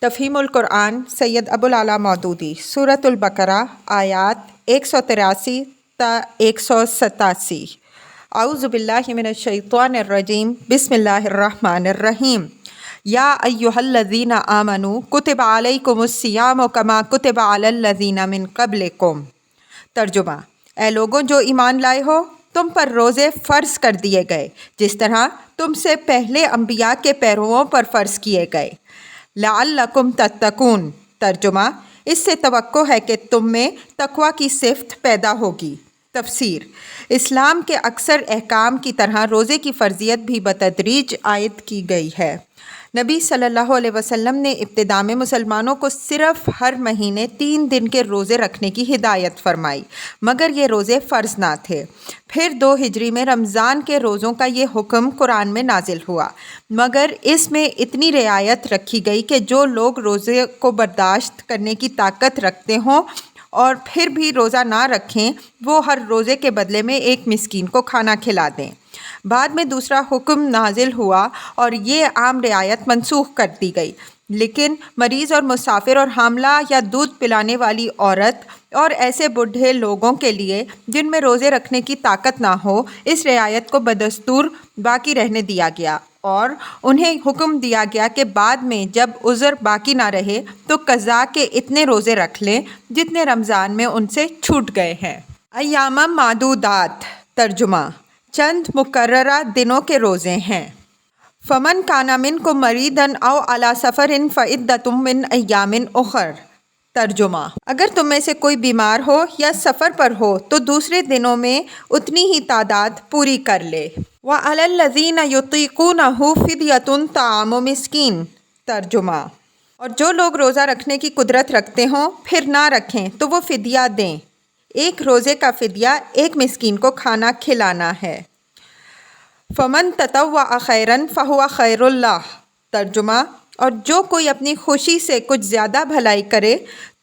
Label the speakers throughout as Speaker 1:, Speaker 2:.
Speaker 1: تفہیم القرآن سید ابوالعلا مودودی سورۃ البقرہ آیات 183 تا 187۔ اعوذ باللہ من الشیطان الرجیم، بسم اللہ الرحمن الرحیم۔ یا ایہا الذین آمنوا کتب علیکم الصیام کما کتب علی الذین من قبلکم۔ ترجمہ: اے لوگوں جو ایمان لائے ہو، تم پر روزے فرض کر دیے گئے جس طرح تم سے پہلے انبیاء کے پیرووں پر فرض کیے گئے۔ لعلکم تتقون۔ ترجمہ: اس سے توقع ہے کہ تم میں تقوی کی صفت پیدا ہوگی۔ تفسیر: اسلام کے اکثر احکام کی طرح روزے کی فرضیت بھی بتدریج عائد کی گئی ہے۔ نبی صلی اللہ علیہ وسلم نے ابتدا میں مسلمانوں کو صرف ہر مہینے 3 دن کے روزے رکھنے کی ہدایت فرمائی، مگر یہ روزے فرض نہ تھے۔ پھر 2 ہجری میں رمضان کے روزوں کا یہ حکم قرآن میں نازل ہوا، مگر اس میں اتنی رعایت رکھی گئی کہ جو لوگ روزے کو برداشت کرنے کی طاقت رکھتے ہوں اور پھر بھی روزہ نہ رکھیں، وہ ہر روزے کے بدلے میں 1 مسکین کو کھانا کھلا دیں۔ بعد میں دوسرا حکم نازل ہوا اور یہ عام رعایت منسوخ کر دی گئی، لیکن مریض اور مسافر اور حاملہ یا دودھ پلانے والی عورت اور ایسے بوڑھے لوگوں کے لیے جن میں روزے رکھنے کی طاقت نہ ہو، اس رعایت کو بدستور باقی رہنے دیا گیا اور انہیں حکم دیا گیا کہ بعد میں جب عذر باقی نہ رہے تو قضا کے اتنے روزے رکھ لیں جتنے رمضان میں ان سے چھوٹ گئے ہیں۔ ایام معدودات۔ ترجمہ: چند مقررہ دنوں کے روزے ہیں۔ فمن کان منکم مریضا او علی سفر فعدۃ من ایام اخر۔ ترجمہ: اگر تم میں سے کوئی بیمار ہو یا سفر پر ہو تو دوسرے دنوں میں اتنی ہی تعداد پوری کر لے۔ وعلی الذین یطیقونہ فدیۃ طعام مسکین۔ ترجمہ: اور جو لوگ روزہ رکھنے کی قدرت رکھتے ہوں پھر نہ رکھیں تو وہ فدیہ دیں۔ 1 روزے کا فدیہ 1 مسکین کو کھانا کھلانا ہے۔ فمن تطوع خیرا فہو خیر اللہ۔ ترجمہ: اور جو کوئی اپنی خوشی سے کچھ زیادہ بھلائی کرے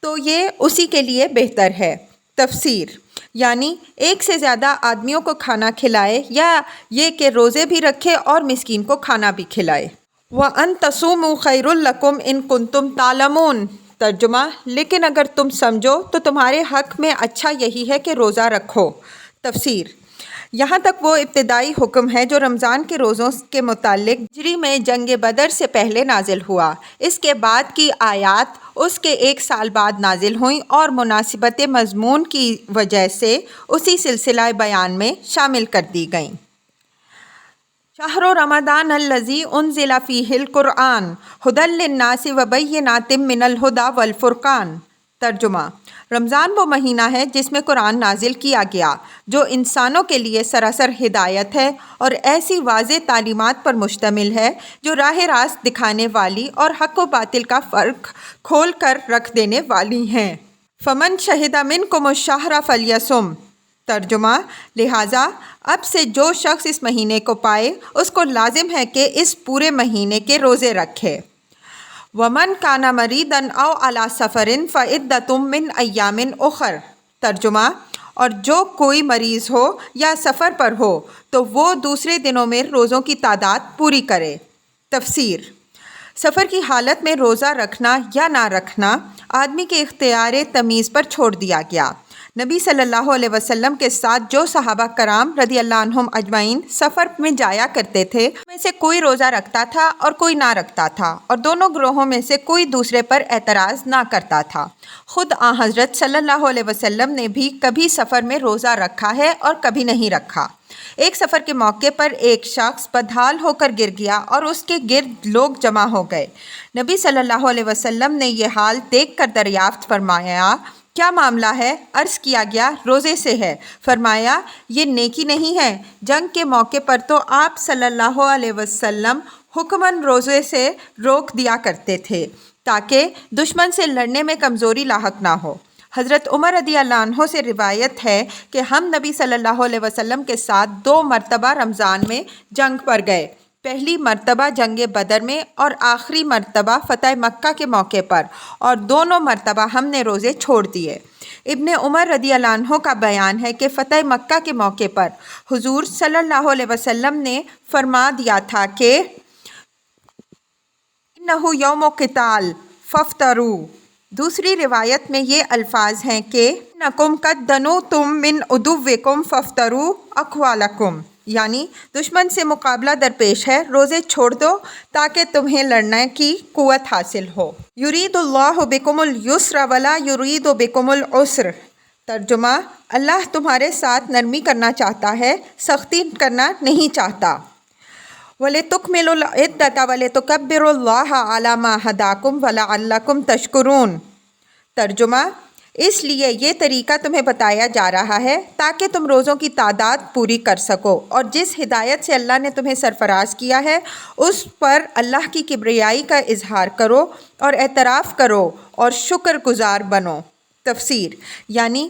Speaker 1: تو یہ اسی کے لیے بہتر ہے۔ تفسیر: یعنی 1 سے زیادہ آدمیوں کو کھانا کھلائے یا یہ کہ روزے بھی رکھے اور مسکین کو کھانا بھی کھلائے۔ وَأَن تَصُومُوا خَيْرٌ لَكُمْ إِن كُنتُمْ تَعْلَمُونَ۔ ترجمہ: لیکن اگر تم سمجھو تو تمہارے حق میں اچھا یہی ہے کہ روزہ رکھو۔ تفسیر: یہاں تک وہ ابتدائی حکم ہے جو رمضان کے روزوں کے متعلق ہجری میں جنگ بدر سے پہلے نازل ہوا۔ اس کے بعد کی آیات اس کے 1 سال بعد نازل ہوئیں اور مناسبت مضمون کی وجہ سے اسی سلسلہ بیان میں شامل کر دی گئیں۔ شہر رمضان الذی انزل فیہ القرآن ھدی للناس وبینات من الھدی والفرقان۔ ترجمہ: رمضان وہ مہینہ ہے جس میں قرآن نازل کیا گیا جو انسانوں کے لیے سراسر ہدایت ہے اور ایسی واضح تعلیمات پر مشتمل ہے جو راہ راست دکھانے والی اور حق و باطل کا فرق کھول کر رکھ دینے والی ہیں۔ فمن شہد منکم الشہر فلیصم۔ ترجمہ: لہٰذا اب سے جو شخص اس مہینے کو پائے اس کو لازم ہے کہ اس پورے مہینے کے روزے رکھے۔ وَمَنْ كَانَ مَرِيضًا أَوْ عَلَى سَفَرٍ فَعِدَّةٌ مِّنْ أَيَّامٍ أُخَرَ۔ ترجمہ: اور جو کوئی مریض ہو یا سفر پر ہو تو وہ دوسرے دنوں میں روزوں کی تعداد پوری کرے۔ تفسیر: سفر کی حالت میں روزہ رکھنا یا نہ رکھنا آدمی کے اختیار تمیز پر چھوڑ دیا گیا۔ نبی صلی اللہ علیہ وسلم کے ساتھ جو صحابہ کرام رضی اللہ عنہم اجمعین سفر میں جایا کرتے تھے ان میں سے کوئی روزہ رکھتا تھا اور کوئی نہ رکھتا تھا، اور دونوں گروہوں میں سے کوئی دوسرے پر اعتراض نہ کرتا تھا۔ خود آن حضرت صلی اللہ علیہ وسلم نے بھی کبھی سفر میں روزہ رکھا ہے اور کبھی نہیں رکھا۔ ایک سفر کے موقع پر ایک شخص بدحال ہو کر گر گیا اور اس کے گرد لوگ جمع ہو گئے۔ نبی صلی اللہ علیہ وسلم نے یہ حال دیکھ کر دریافت فرمایا، کیا معاملہ ہے؟ عرض کیا گیا، روزے سے ہے۔ فرمایا، یہ نیکی نہیں ہے۔ جنگ کے موقع پر تو آپ صلی اللہ علیہ وسلم حکماً روزے سے روک دیا کرتے تھے تاکہ دشمن سے لڑنے میں کمزوری لاحق نہ ہو۔ حضرت عمر رضی اللہ عنہ سے روایت ہے کہ ہم نبی صلی اللہ علیہ وسلم کے ساتھ 2 مرتبہ رمضان میں جنگ پر گئے، پہلی مرتبہ جنگ بدر میں اور آخری مرتبہ فتح مکہ کے موقع پر، اور دونوں مرتبہ ہم نے روزے چھوڑ دیے۔ ابن عمر رضی اللہ عنہ کا بیان ہے کہ فتح مکہ کے موقع پر حضور صلی اللہ علیہ وسلم نے فرما دیا تھا کہ اِنَّهُ يَوْمُ قِتَالٍ ففترو۔ دوسری روایت میں یہ الفاظ ہیں کہ نکم قد دنوتم من عدوکم ففترو اقوالکم، یعنی دشمن سے مقابلہ درپیش ہے، روزے چھوڑ دو تاکہ تمہیں لڑنے کی قوت حاصل ہو۔ یرید اللہ بکم الیسر ولا یرید بکم العسر۔ ترجمہ: اللہ تمہارے ساتھ نرمی کرنا چاہتا ہے، سختی کرنا نہیں چاہتا۔ وَلِتُكْمِلُوا الْعِدَّةَ وَلِتُكَبِّرُوا اللَّهَ عَلَى مَا هَدَاكُمْ وَلَعَلَّكُمْ تَشْكُرُونَ۔ ترجمہ: اس لیے یہ طریقہ تمہیں بتایا جا رہا ہے تاکہ تم روزوں کی تعداد پوری کر سکو، اور جس ہدایت سے اللہ نے تمہیں سرفراز کیا ہے اس پر اللہ کی کبریائی کا اظہار کرو اور اعتراف کرو اور شکر گزار بنو۔ تفسیر: یعنی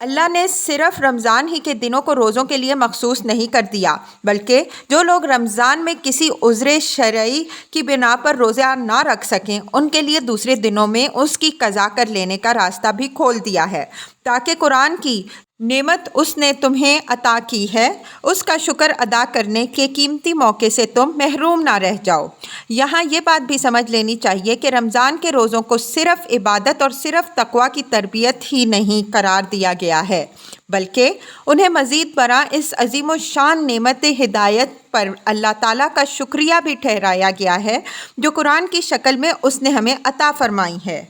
Speaker 1: اللہ نے صرف رمضان ہی کے دنوں کو روزوں کے لیے مخصوص نہیں کر دیا، بلکہ جو لوگ رمضان میں کسی عذر شرعی کی بنا پر روزہ نہ رکھ سکیں ان کے لیے دوسرے دنوں میں اس کی قضا کر لینے کا راستہ بھی کھول دیا ہے، تاکہ قرآن کی نعمت اس نے تمہیں عطا کی ہے اس کا شکر ادا کرنے کے قیمتی موقع سے تم محروم نہ رہ جاؤ۔ یہاں یہ بات بھی سمجھ لینی چاہیے کہ رمضان کے روزوں کو صرف عبادت اور صرف تقویٰ کی تربیت ہی نہیں قرار دیا گیا ہے، بلکہ انہیں مزید برآں اس عظیم و شان نعمت ہدایت پر اللہ تعالیٰ کا شکریہ بھی ٹھہرایا گیا ہے جو قرآن کی شکل میں اس نے ہمیں عطا فرمائی ہے۔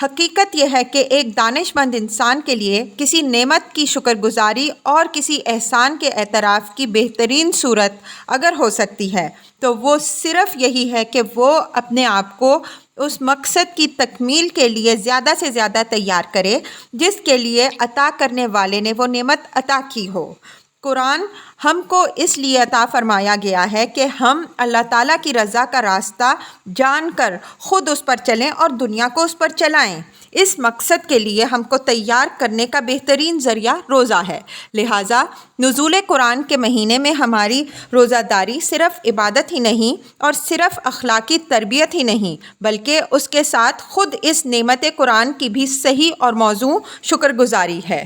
Speaker 1: حقیقت یہ ہے کہ ایک دانش مند انسان کے لیے کسی نعمت کی شکر گزاری اور کسی احسان کے اعتراف کی بہترین صورت اگر ہو سکتی ہے تو وہ صرف یہی ہے کہ وہ اپنے آپ کو اس مقصد کی تکمیل کے لیے زیادہ سے زیادہ تیار کرے جس کے لیے عطا کرنے والے نے وہ نعمت عطا کی ہو۔ قرآن ہم کو اس لیے عطا فرمایا گیا ہے کہ ہم اللہ تعالیٰ کی رضا کا راستہ جان کر خود اس پر چلیں اور دنیا کو اس پر چلائیں۔ اس مقصد کے لیے ہم کو تیار کرنے کا بہترین ذریعہ روزہ ہے، لہٰذا نزول قرآن کے مہینے میں ہماری روزہ داری صرف عبادت ہی نہیں اور صرف اخلاقی تربیت ہی نہیں بلکہ اس کے ساتھ خود اس نعمت قرآن کی بھی صحیح اور موزوں شکر گزاری ہے۔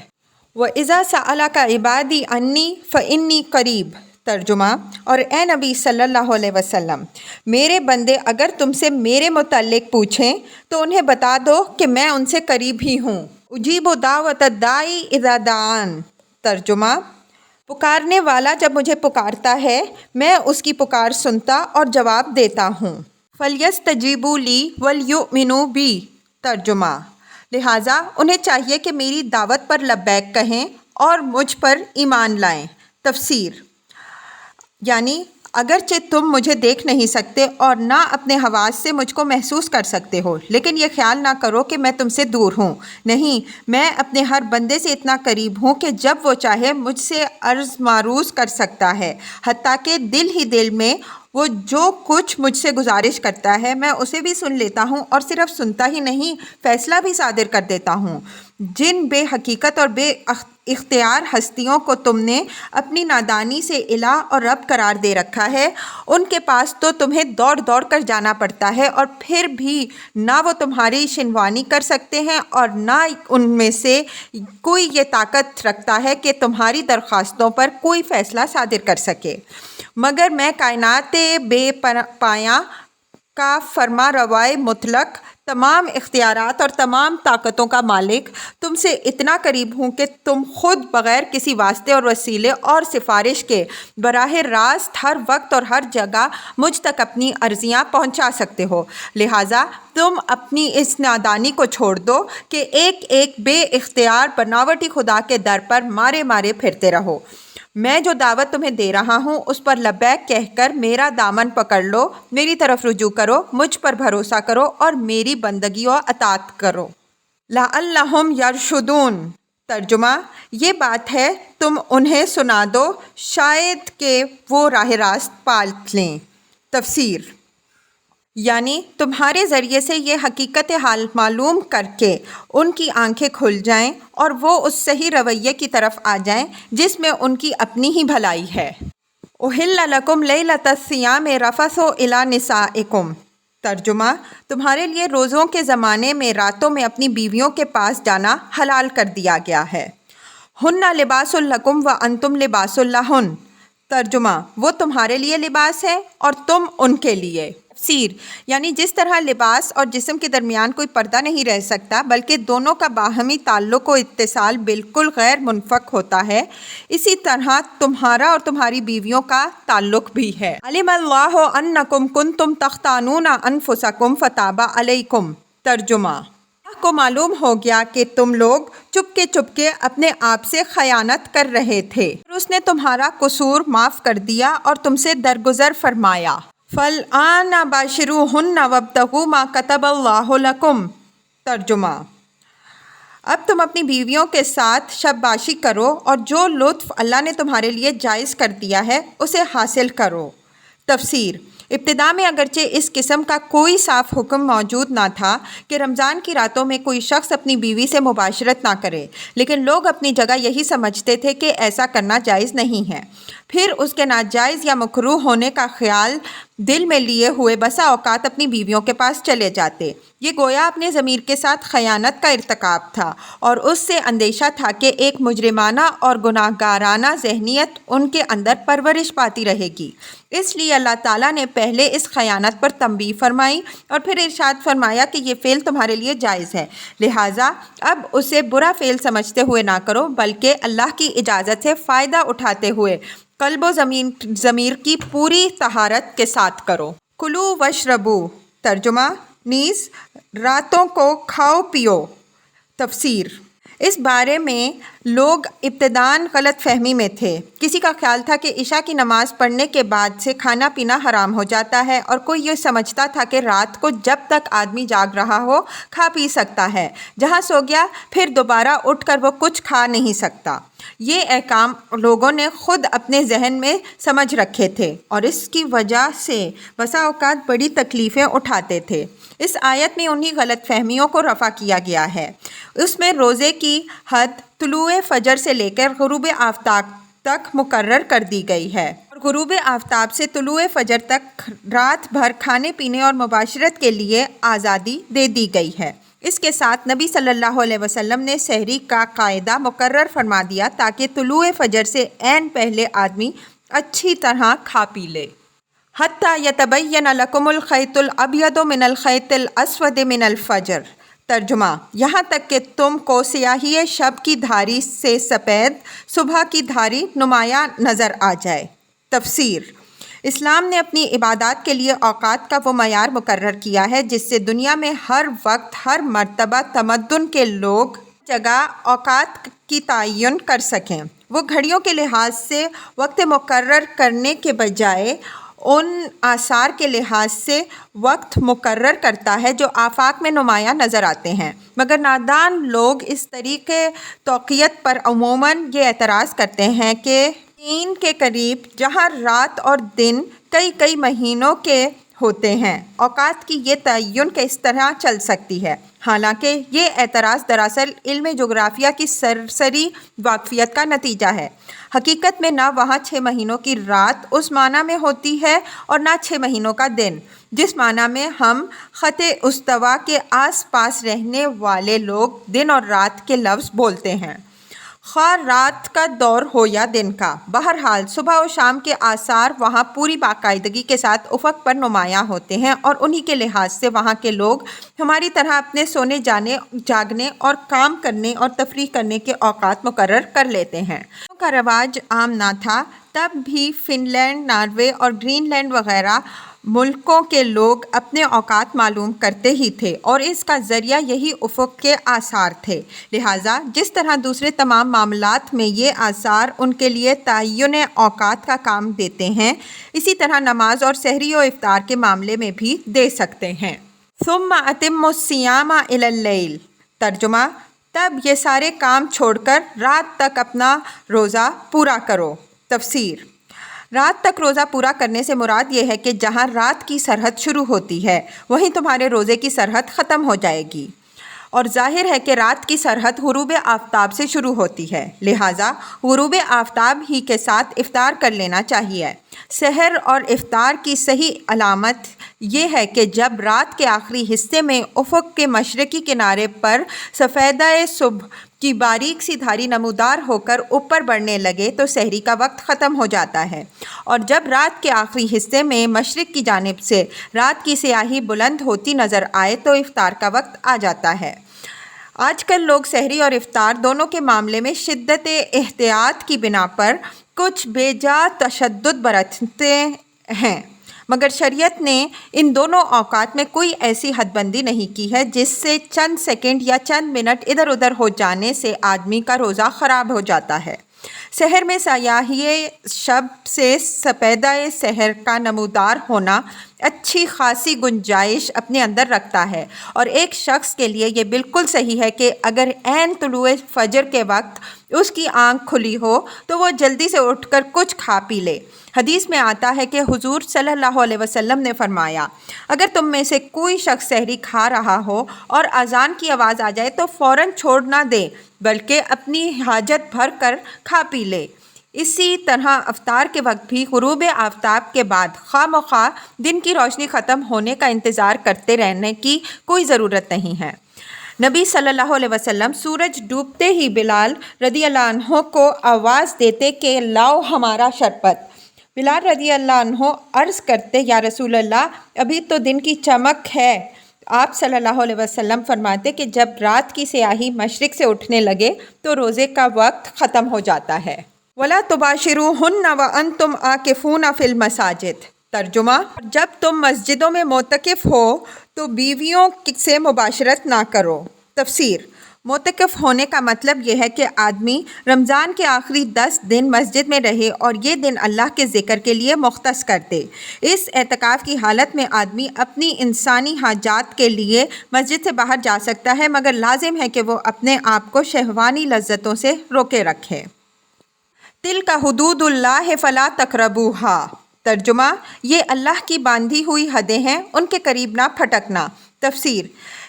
Speaker 1: وَإِذَا سَأَلَكَ عِبَادِي عَنِّي فَإِنِّي قَرِيبٌ۔ ترجمہ: اور اے نبی صلی اللہ علیہ وسلم، میرے بندے اگر تم سے میرے متعلق پوچھیں تو انہیں بتا دو کہ میں ان سے قریب ہی ہوں۔ اجیب دعوت الداعی اذا دعان۔ ترجمہ: پکارنے والا جب مجھے پکارتا ہے میں اس کی پکار سنتا اور جواب دیتا ہوں۔ فَلْيَسْتَجِيبُوا لِي وَلْيُؤْمِنُوا بِي۔ ترجمہ: لہٰذا انہیں چاہیے کہ میری دعوت پر لبیک کہیں اور مجھ پر ایمان لائیں۔ تفسیر: یعنی اگرچہ تم مجھے دیکھ نہیں سکتے اور نہ اپنے حواس سے مجھ کو محسوس کر سکتے ہو، لیکن یہ خیال نہ کرو کہ میں تم سے دور ہوں، نہیں، میں اپنے ہر بندے سے اتنا قریب ہوں کہ جب وہ چاہے مجھ سے عرض معروض کر سکتا ہے، حتیٰ کہ دل ہی دل میں وہ جو کچھ مجھ سے گزارش کرتا ہے میں اسے بھی سن لیتا ہوں، اور صرف سنتا ہی نہیں فیصلہ بھی صادر کر دیتا ہوں۔ جن بے حقیقت اور بے اختیار ہستیوں کو تم نے اپنی نادانی سے الہ اور رب قرار دے رکھا ہے ان کے پاس تو تمہیں دوڑ دوڑ کر جانا پڑتا ہے، اور پھر بھی نہ وہ تمہاری شنوانی کر سکتے ہیں اور نہ ان میں سے کوئی یہ طاقت رکھتا ہے کہ تمہاری درخواستوں پر کوئی فیصلہ صادر کر سکے، مگر میں کائنات بے پایاں کا فرما روائے مطلق، تمام اختیارات اور تمام طاقتوں کا مالک تم سے اتنا قریب ہوں کہ تم خود بغیر کسی واسطے اور وسیلے اور سفارش کے براہ راست ہر وقت اور ہر جگہ مجھ تک اپنی عرضیاں پہنچا سکتے ہو، لہٰذا تم اپنی اس نادانی کو چھوڑ دو کہ ایک ایک بے اختیار بناوٹی خدا کے در پر مارے مارے پھرتے رہو۔ میں جو دعوت تمہیں دے رہا ہوں اس پر لبیک کہہ کر میرا دامن پکڑ لو، میری طرف رجوع کرو، مجھ پر بھروسہ کرو اور میری بندگی و اطاعت کرو۔ لعلہم یرشدون۔ ترجمہ: یہ بات ہے تم انہیں سنا دو شاید کہ وہ راہ راست پال لیں۔ تفسیر: یعنی تمہارے ذریعے سے یہ حقیقت حال معلوم کر کے ان کی آنکھیں کھل جائیں اور وہ اس صحیح رویے کی طرف آ جائیں جس میں ان کی اپنی ہی بھلائی ہے۔ احل لکم لیلۃ الصیام الرفث الی نسائکم۔ ترجمہ: تمہارے لیے روزوں کے زمانے میں راتوں میں اپنی بیویوں کے پاس جانا حلال کر دیا گیا ہے۔ ہن لباس لکم وانتم لباس لہن۔ ترجمہ: وہ تمہارے لیے لباس ہے اور تم ان کے لیے۔ تفسیر یعنی جس طرح لباس اور جسم کے درمیان کوئی پردہ نہیں رہ سکتا بلکہ دونوں کا باہمی تعلق و اتصال بالکل غیر منفک ہوتا ہے، اسی طرح تمہارا اور تمہاری بیویوں کا تعلق بھی ہے۔ علم اللہ انکم کنتم تختانون انفسکم فتاب علیکم۔ ترجمہ: اللہ کو معلوم ہو گیا کہ تم لوگ چپکے اپنے آپ سے خیانت کر رہے تھے، اور اس نے تمہارا قصور معاف کر دیا اور تم سے درگزر فرمایا۔ فَالْآنَ بَاشِرُوهُنَّ وَابْتَغُوا مَا كَتَبَ اللَّهُ لَكُمْ۔ ترجمہ: اب تم اپنی بیویوں کے ساتھ شب باشی کرو اور جو لطف اللہ نے تمہارے لیے جائز کر دیا ہے اسے حاصل کرو۔ تفسیر: ابتدا میں اگرچہ اس قسم کا کوئی صاف حکم موجود نہ تھا کہ رمضان کی راتوں میں کوئی شخص اپنی بیوی سے مباشرت نہ کرے، لیکن لوگ اپنی جگہ یہی سمجھتے تھے کہ ایسا کرنا جائز نہیں ہے۔ پھر اس کے ناجائز یا مکروہ ہونے کا خیال دل میں لیے ہوئے بسا اوقات اپنی بیویوں کے پاس چلے جاتے۔ یہ گویا اپنے ضمیر کے ساتھ خیانت کا ارتکاب تھا، اور اس سے اندیشہ تھا کہ ایک مجرمانہ اور گناہ گارانہ ذہنیت ان کے اندر پرورش پاتی رہے گی۔ اس لیے اللہ تعالیٰ نے پہلے اس خیانت پر تنبیہ فرمائی اور پھر ارشاد فرمایا کہ یہ فعل تمہارے لیے جائز ہے، لہٰذا اب اسے برا فعل سمجھتے ہوئے نہ کرو بلکہ اللہ کی اجازت سے فائدہ اٹھاتے ہوئے قلب و ضمیر کی پوری طہارت کے ساتھ کرو۔ کلو وشربو۔ ترجمہ: نیز راتوں کو کھاؤ پیو۔ تفسیر: اس بارے میں لوگ ابتداً غلط فہمی میں تھے۔ کسی کا خیال تھا کہ عشاء کی نماز پڑھنے کے بعد سے کھانا پینا حرام ہو جاتا ہے، اور کوئی یہ سمجھتا تھا کہ رات کو جب تک آدمی جاگ رہا ہو کھا پی سکتا ہے، جہاں سو گیا پھر دوبارہ اٹھ کر وہ کچھ کھا نہیں سکتا۔ یہ احکام لوگوں نے خود اپنے ذہن میں سمجھ رکھے تھے اور اس کی وجہ سے بسا اوقات بڑی تکلیفیں اٹھاتے تھے۔ اس آیت میں انہی غلط فہمیوں کو رفع کیا گیا ہے۔ اس میں روزے کی حد طلوع فجر سے لے کر غروب آفتاب تک مقرر کر دی گئی ہے، اور غروب آفتاب سے طلوع فجر تک رات بھر کھانے پینے اور مباشرت کے لیے آزادی دے دی گئی ہے۔ اس کے ساتھ نبی صلی اللہ علیہ وسلم نے سحری کا قاعدہ مقرر فرما دیا تاکہ طلوع فجر سے عین پہلے آدمی اچھی طرح کھا پی لے۔ حتیٰ یتبین لکم الخیط الابیض من الخیط الاسود من الفجر۔ ترجمہ: یہاں تک کہ تم کو سیاہی شب کی دھاری سے سفید صبح کی دھاری نمایاں نظر آ جائے۔ تفسیر: اسلام نے اپنی عبادات کے لیے اوقات کا وہ معیار مقرر کیا ہے جس سے دنیا میں ہر وقت ہر مرتبہ تمدن کے لوگ جگہ اوقات کی تعین کر سکیں۔ وہ گھڑیوں کے لحاظ سے وقت مقرر کرنے کے بجائے ان آثار کے لحاظ سے وقت مقرر کرتا ہے جو آفاق میں نمایاں نظر آتے ہیں، مگر نادان لوگ اس طریقے توقیت پر عموماً یہ اعتراض کرتے ہیں کہ چین کے قریب جہاں رات اور دن کئی مہینوں کے ہوتے ہیں، اوقات کی یہ تعین کس طرح چل سکتی ہے؟ حالانکہ یہ اعتراض دراصل علم جغرافیہ کی سرسری واقفیت کا نتیجہ ہے۔ حقیقت میں نہ وہاں 6 مہینوں کی رات اس معنی میں ہوتی ہے اور نہ 6 مہینوں کا دن جس معنی میں ہم خط استوا کے آس پاس رہنے والے لوگ دن اور رات کے لفظ بولتے ہیں، خواہ رات کا دور ہو یا دن کا۔ بہرحال صبح و شام کے آثار وہاں پوری باقاعدگی کے ساتھ افق پر نمایاں ہوتے ہیں، اور انہی کے لحاظ سے وہاں کے لوگ ہماری طرح اپنے سونے جاگنے اور کام کرنے اور تفریح کرنے کے اوقات مقرر کر لیتے ہیں۔ کا رواج عام نہ تھا تب بھی فن لینڈ، ناروے اور گرین لینڈ وغیرہ ملکوں کے لوگ اپنے اوقات معلوم کرتے ہی تھے، اور اس کا ذریعہ یہی افق کے آثار تھے۔ لہٰذا جس طرح دوسرے تمام معاملات میں یہ آثار ان کے لیے تعین اوقات کا کام دیتے ہیں، اسی طرح نماز اور سحری و افطار کے معاملے میں بھی دے سکتے ہیں۔ ثم اتموا الصیام الی اللیل۔ ترجمہ: تب یہ سارے کام چھوڑ کر رات تک اپنا روزہ پورا کرو۔ تفسیر: رات تک روزہ پورا کرنے سے مراد یہ ہے کہ جہاں رات کی سرحد شروع ہوتی ہے وہیں تمہارے روزے کی سرحد ختم ہو جائے گی، اور ظاہر ہے کہ رات کی سرحد غروب آفتاب سے شروع ہوتی ہے، لہٰذا غروب آفتاب ہی کے ساتھ افطار کر لینا چاہیے۔ سحر اور افطار کی صحیح علامت یہ ہے کہ جب رات کے آخری حصے میں افق کے مشرقی کنارے پر سفیدہ صبح کی باریک سی دھاری نمودار ہو کر اوپر بڑھنے لگے تو سحری کا وقت ختم ہو جاتا ہے، اور جب رات کے آخری حصے میں مشرق کی جانب سے رات کی سیاہی بلند ہوتی نظر آئے تو افطار کا وقت آ جاتا ہے۔ آج کل لوگ سحری اور افطار دونوں کے معاملے میں شدت احتیاط کی بنا پر کچھ بے جا تشدد برتتے ہیں، مگر شریعت نے ان دونوں اوقات میں کوئی ایسی حد بندی نہیں کی ہے جس سے چند سیکنڈ یا چند منٹ ادھر ادھر ہو جانے سے آدمی کا روزہ خراب ہو جاتا ہے۔ سحر میں سیاہی شب سے سپیدہ سحر کا نمودار ہونا اچھی خاصی گنجائش اپنے اندر رکھتا ہے، اور ایک شخص کے لیے یہ بالکل صحیح ہے کہ اگر عین طلوع فجر کے وقت اس کی آنکھ کھلی ہو تو وہ جلدی سے اٹھ کر کچھ کھا پی لے۔ حدیث میں آتا ہے کہ حضور صلی اللہ علیہ وسلم نے فرمایا، اگر تم میں سے کوئی شخص سحری کھا رہا ہو اور اذان کی آواز آ جائے تو فوراً چھوڑ نہ دے بلکہ اپنی حاجت بھر کر کھا پی لے۔ اسی طرح افطار کے وقت بھی غروب آفتاب کے بعد خواہ مخواہ دن کی روشنی ختم ہونے کا انتظار کرتے رہنے کی کوئی ضرورت نہیں ہے۔ نبی صلی اللہ علیہ وسلم سورج ڈوبتے ہی بلال رضی اللہ عنہ کو آواز دیتے کہ لاؤ ہمارا شربت۔ بلال رضی اللہ عنہ عرض کرتے، یا رسول اللہ، ابھی تو دن کی چمک ہے۔ آپ صلی اللہ علیہ وسلم فرماتے کہ جب رات کی سیاہی مشرق سے اٹھنے لگے تو روزے کا وقت ختم ہو جاتا ہے۔ وَلَا تُبَاشِرُوهُنَّ وَأَنْتُمْ عَاكِفُونَ فِي الْمَسَاجِدِ۔ ترجمہ: جب تم مسجدوں میں معتکف ہو تو بیویوں سے مباشرت نہ کرو۔ تفسیر: معتکف ہونے کا مطلب یہ ہے کہ آدمی رمضان کے آخری 10 دن مسجد میں رہے اور یہ دن اللہ کے ذکر کے لیے مختص کر دے۔ اس اعتکاف کی حالت میں آدمی اپنی انسانی حاجات کے لیے مسجد سے باہر جا سکتا ہے، مگر لازم ہے کہ وہ اپنے آپ کو شہوانی لذتوں سے روکے رکھے۔ تِلْکَ حُدُودُ اللہِ فَلَا تَقْرَبُوهَا۔ ترجمہ: یہ اللہ کی باندھی ہوئی حدیں ہیں، ان کے قریب نہ پھٹکنا۔ تفسیر: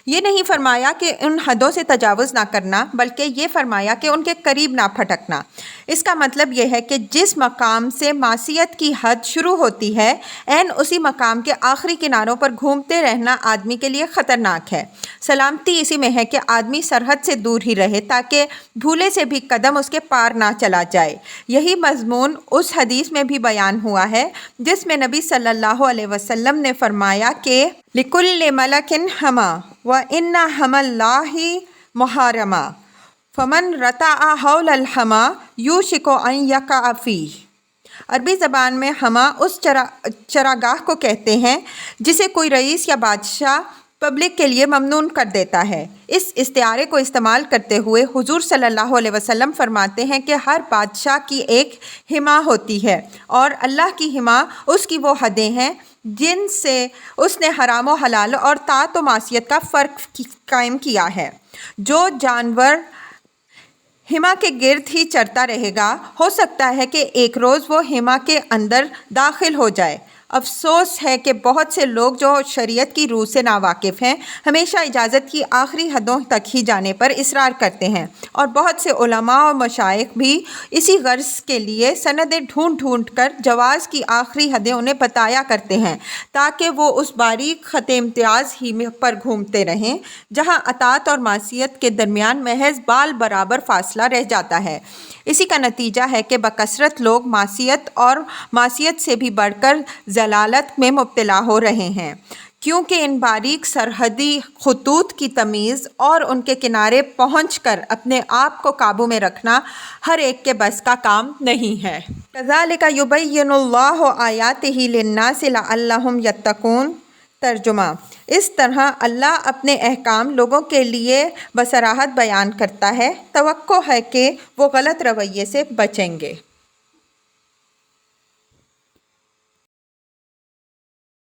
Speaker 1: یہ نہیں فرمایا کہ ان حدوں سے تجاوز نہ کرنا، بلکہ یہ فرمایا کہ ان کے قریب نہ پھٹکنا۔ اس کا مطلب یہ ہے کہ جس مقام سے معصیت کی حد شروع ہوتی ہے، عین اسی مقام کے آخری کناروں پر گھومتے رہنا آدمی کے لیے خطرناک ہے۔ سلامتی اسی میں ہے کہ آدمی سرحد سے دور ہی رہے تاکہ بھولے سے بھی قدم اس کے پار نہ چلا جائے۔ یہی مضمون اس حدیث میں بھی بیان ہوا ہے جس میں نبی صلی اللہ علیہ وسلم نے فرمایا کہ لِكُلِّ مَلَكٍ حَمَىٰ وَإِنَّ حَمَى اللہِ مُحَرَّمٌ فَمَنْ رَتَعَ حَوْلَ الْحَمَىٰ يُوشِكُ أَن يَقَعَ فِيهِ۔ عربی زبان میں حما اس چراگاہ کو کہتے ہیں جسے کوئی رئیس یا بادشاہ پبلک کے لیے ممنوع کر دیتا ہے۔ اس استعارے کو استعمال کرتے ہوئے حضور صلی اللہ علیہ وسلم فرماتے ہیں کہ ہر بادشاہ کی ایک حما ہوتی ہے، اور اللہ کی حما اس کی وہ حدیں ہیں جن سے اس نے حرام و حلال اور طاعت و معصیت کا فرق قائم کیا ہے۔ جو جانور حما کے گرد ہی چرتا رہے گا، ہو سکتا ہے کہ ایک روز وہ حما کے اندر داخل ہو جائے۔ افسوس ہے کہ بہت سے لوگ جو شریعت کی روح سے ناواقف ہیں، ہمیشہ اجازت کی آخری حدوں تک ہی جانے پر اصرار کرتے ہیں، اور بہت سے علماء اور مشائخ بھی اسی غرض کے لیے سندیں ڈھونڈ ڈھونڈ کر جواز کی آخری حدیں انہیں بتایا کرتے ہیں تاکہ وہ اس باریک خط امتیاز ہی پر گھومتے رہیں جہاں اطاعت اور معصیت کے درمیان محض بال برابر فاصلہ رہ جاتا ہے۔ اسی کا نتیجہ ہے کہ بکثرت لوگ معصیت اور معصیت سے بھی بڑھ کر ضلالت میں مبتلا ہو رہے ہیں، کیونکہ ان باریک سرحدی خطوط کی تمیز اور ان کے کنارے پہنچ کر اپنے آپ کو قابو میں رکھنا ہر ایک کے بس کا کام نہیں ہے۔ كَذَلِكَ يُبَيِّنُ اللہِ آيَاتِهِ لِلنَّاسِ لَعَلَّهُمْ يَتَّقُونَ۔ ترجمہ: اس طرح اللہ اپنے احکام لوگوں کے لیے بصراحت بیان کرتا ہے، توقع ہے کہ وہ غلط رویے سے بچیں گے۔